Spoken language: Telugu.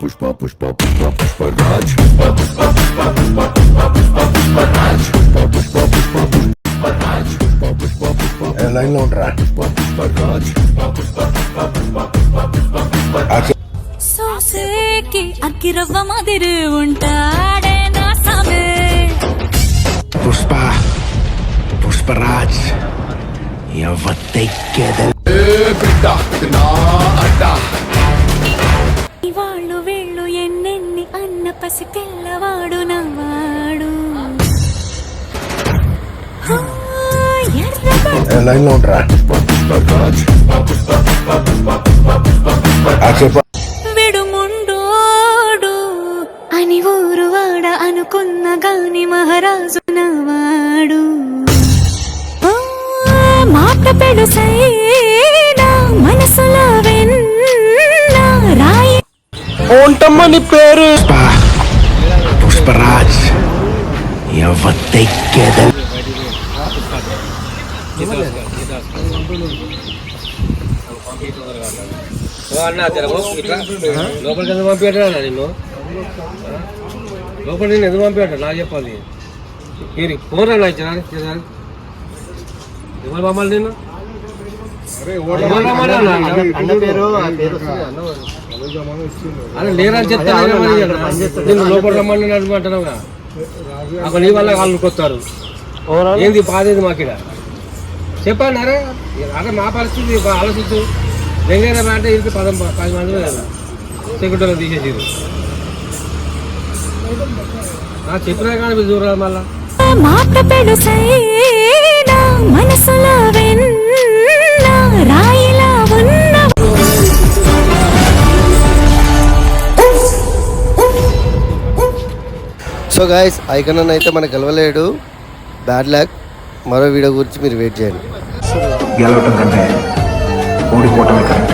పుష్ప పుష్ప పుష్ప పుష్పరాజ్ పుష్ప పుష్ప పుష్ప పుష్ప పుష్ప పుష్పరాజ్ పుష్ప పుష్ప పుష్ప పుష్పరాజ్ పుష్ప పుష్ప పుష్ప లైన్ లో ఉంటారా పుష్పరాజ్ పుష్ప పుష్ప పుష్ప పుష్ప పుష్పరాజ్ సోసేకి అక్కిరవ్వ మాదిరి ఉంటాడే నా సామే పుష్ప పుష్పరాజ్ ఎవత్తెక్కేద బిడ్డ నా అడ్డ వాళ్ళు వీళ్ళు ఎన్నెన్ని అన్న పసి పిల్లవాడు నవ్వాడు లైన్ లో ఉంటారా పుష్పరాజ్ పుష్ప పుష్ప పుష్ప పుష్ప చెప్ప విడుముండోడు అని ఊరు వాడ అనుకున్న గాని మహారాజు నవాడు మాట పెడుసైనా మనసులో వెన్నా రాయి ఉంటమ్మని పేరు పుష్పరాజ్ ఎవత్తెక్కేద లోపలికి ఎందుకు పంపించడా నిన్ను లోపలికి నేను ఎందుకు పంపించట నాకు చెప్పాలి మీరు ఫోన్ అన్నా ఇచ్చిన ఎవరు పంపాలి నిన్ను అదే లేరని చెప్తా నిన్ను లోపల రమ్మని అంటున్నావుగా అక్కడ నీ వల్ల వాళ్ళు కొత్తారు ఏంది బాధేది మాకు ఇక్కడ చెప్పండి అరే అరే మా పరిస్థితి ఆలోచించు వెంకయ్య అంటే ఇంటికి 10 మంది కదా సెక్యూరిటీలో తీసేసారు చెప్పినా కానీ మీరు చూడాలి మళ్ళా మాట పెడుసైనా మనసులో వెన్నా రాయిలా ఉన్న సో గాయస్ ఐకన్ అయితే మనకు గెలవలేడు, బ్యాడ్ లక్. మరో వీడియో గురించి మీరు వెయిట్ చేయండి. గెలవటం కంటే ఓడిపోవటమే కరెక్ట్.